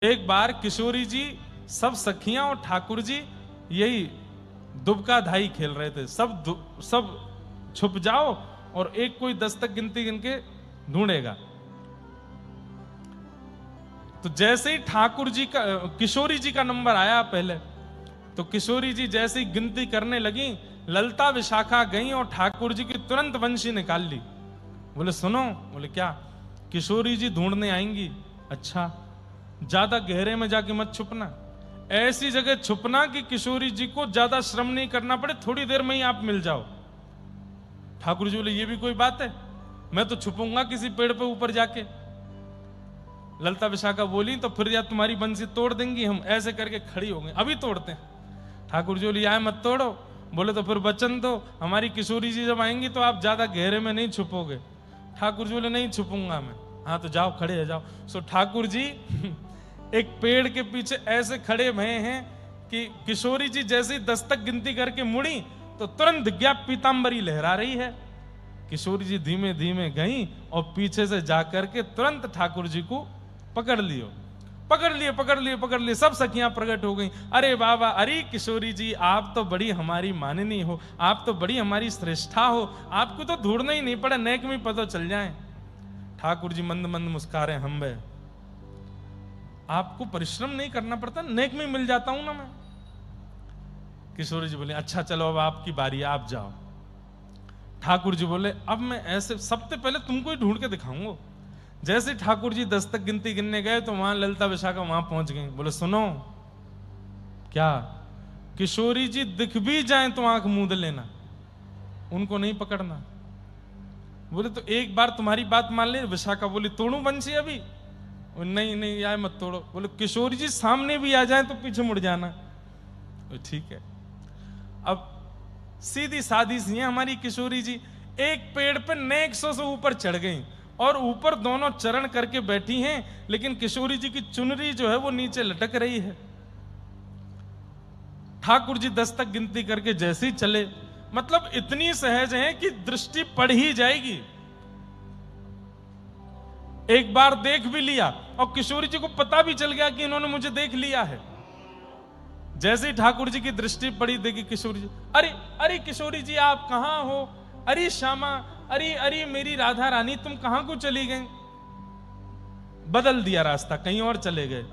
एक बार किशोरी जी, सब सखियां और ठाकुर जी यही दुबका धाई खेल रहे थे। सब छुप जाओ और एक कोई 10 तक गिनती गिन के ढूंढेगा। तो जैसे ही ठाकुर जी का, किशोरी जी का नंबर आया पहले, तो किशोरी जी जैसे ही गिनती करने लगी, ललता विशाखा गई और ठाकुर जी की तुरंत वंशी निकाल ली। बोले सुनो। बोले क्या? किशोरी जी ढूंढने आएंगी। अच्छा, ज्यादा गहरे में जाके मत छुपना, ऐसी जगह छुपना कि किशोरी जी को ज्यादा श्रम नहीं करना पड़े, थोड़ी देर में ही आप मिल जाओ। ठाकुर जी बोले ये भी कोई बात है, मैं तो छुपूंगा किसी पेड़ पे ऊपर जाके। ललता विशाखा बोली तो फिर या तुम्हारी बंसी तोड़ देंगी, हम ऐसे करके खड़ी हो गई, अभी तोड़ते हैं। ठाकुर जी बोले आए मत तोड़ो। बोले तो फिर वचन दो, हमारी किशोरी जी जब आएंगी तो आप ज्यादा गहरे में नहीं छुपोगे। ठाकुर जी बोले नहीं छुपूंगा मैं। हाँ तो जाओ, खड़े हो जाओ। सो ठाकुर जी एक पेड़ के पीछे ऐसे खड़े भये हैं कि किशोरी जी जैसे ही 10 तक गिनती करके मुड़ी तो तुरंत दिख गया पीतांबरी लहरा रही है। किशोरी जी धीमे धीमे गई और पीछे से जाकर के तुरंत ठाकुर जी को पकड़ लियो। पकड़ लिए सब सखियां प्रकट हो गई। अरे बाबा, अरे किशोरी जी, आप तो बड़ी हमारी माननी हो, आप तो बड़ी हमारी श्रेष्ठा हो, आपको तो ढूंढना ही नहीं पड़ा, नेक में पता चल जाए। ठाकुर जी मंद मंद मुस्कारे, हम बे आपको परिश्रम नहीं करना पड़ता, नेक में मिल जाता हूं ना मैं। किशोरी जी बोले अच्छा चलो अब आपकी बारी, आप जाओ। ठाकुर जी बोले अब मैं ऐसे सबसे पहले तुमको ही ढूंढ के दिखाऊंगा। जैसे ठाकुर जी 10 तक गिनती गिनने गए तो वहां ललता विशाखा वहां पहुंच गई। बोले सुनो। क्या? किशोरी जी दिख भी जाए तो आंख मूंद लेना, उनको नहीं पकड़ना। बोले तो एक बार तुम्हारी बात मान ले। विशाखा बोली तोड़ू बंसी अभी? नहीं नहीं यार मत तोड़ो। बोले किशोरी जी सामने भी आ जाए तो पीछे मुड़ जाना। ठीक है। अब सीधी सादी सी है हमारी किशोरी जी, एक पेड़ पे नेक 100 से ऊपर चढ़ गई और ऊपर दोनों चरण करके बैठी हैं, लेकिन किशोरी जी की चुनरी जो है वो नीचे लटक रही है। ठाकुर जी 10 तक गिनती करके जैसे ही चले, मतलब इतनी सहज है कि दृष्टि पड़ ही जाएगी। एक बार देख भी लिया और किशोरी जी को पता भी चल गया कि इन्होंने मुझे देख लिया है। जैसे ही ठाकुर जी की दृष्टि पड़ी, देखी किशोरी जी, अरे अरे किशोरी जी आप कहां हो? अरे श्यामा, अरे अरे मेरी राधा रानी, तुम कहां को चली गई? बदल दिया रास्ता, कहीं और चले गए।